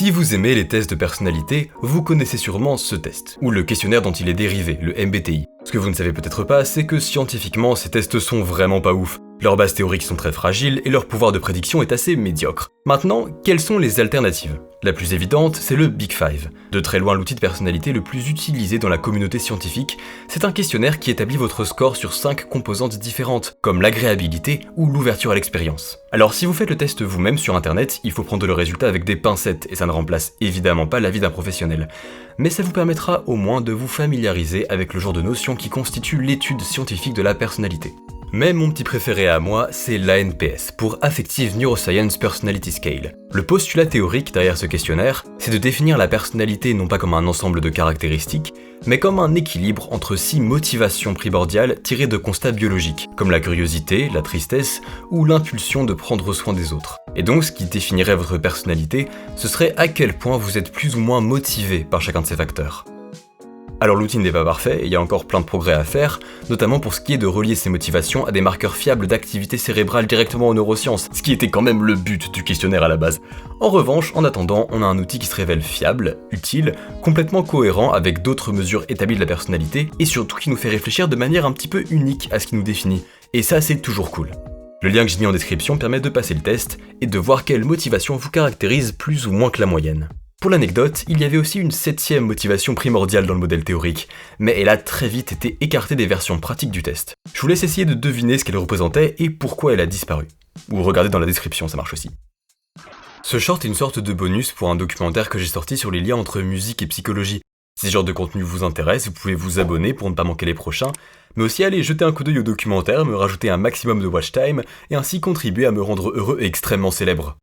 Si vous aimez les tests de personnalité, vous connaissez sûrement ce test, ou le questionnaire dont il est dérivé, le MBTI. Ce que vous ne savez peut-être pas, c'est que scientifiquement, ces tests sont vraiment pas ouf. Leurs bases théoriques sont très fragiles et leur pouvoir de prédiction est assez médiocre. Maintenant, quelles sont les alternatives ? La plus évidente, c'est le Big Five. De très loin l'outil de personnalité le plus utilisé dans la communauté scientifique, c'est un questionnaire qui établit votre score sur 5 composantes différentes, comme l'agréabilité ou l'ouverture à l'expérience. Alors si vous faites le test vous-même sur internet, il faut prendre le résultat avec des pincettes, et ça ne remplace évidemment pas l'avis d'un professionnel. Mais ça vous permettra au moins de vous familiariser avec le genre de notions qui constituent l'étude scientifique de la personnalité. Mais mon petit préféré à moi, c'est l'ANPS, pour Affective Neuroscience Personality Scale. Le postulat théorique derrière ce questionnaire, c'est de définir la personnalité non pas comme un ensemble de caractéristiques, mais comme un équilibre entre 6 motivations primordiales tirées de constats biologiques, comme la curiosité, la tristesse ou l'impulsion de prendre soin des autres. Et donc ce qui définirait votre personnalité, ce serait à quel point vous êtes plus ou moins motivé par chacun de ces facteurs. Alors l'outil n'est pas parfait, et il y a encore plein de progrès à faire, notamment pour ce qui est de relier ces motivations à des marqueurs fiables d'activité cérébrale directement aux neurosciences, ce qui était quand même le but du questionnaire à la base. En revanche, en attendant, on a un outil qui se révèle fiable, utile, complètement cohérent avec d'autres mesures établies de la personnalité, et surtout qui nous fait réfléchir de manière un petit peu unique à ce qui nous définit, et ça c'est toujours cool. Le lien que j'ai mis en description permet de passer le test, et de voir quelle motivation vous caractérise plus ou moins que la moyenne. Pour l'anecdote, il y avait aussi une 7e motivation primordiale dans le modèle théorique, mais elle a très vite été écartée des versions pratiques du test. Je vous laisse essayer de deviner ce qu'elle représentait et pourquoi elle a disparu. Ou regardez dans la description, ça marche aussi. Ce short est une sorte de bonus pour un documentaire que j'ai sorti sur les liens entre musique et psychologie. Si ce genre de contenu vous intéresse, vous pouvez vous abonner pour ne pas manquer les prochains, mais aussi aller jeter un coup d'œil au documentaire, me rajouter un maximum de watch time, et ainsi contribuer à me rendre heureux et extrêmement célèbre.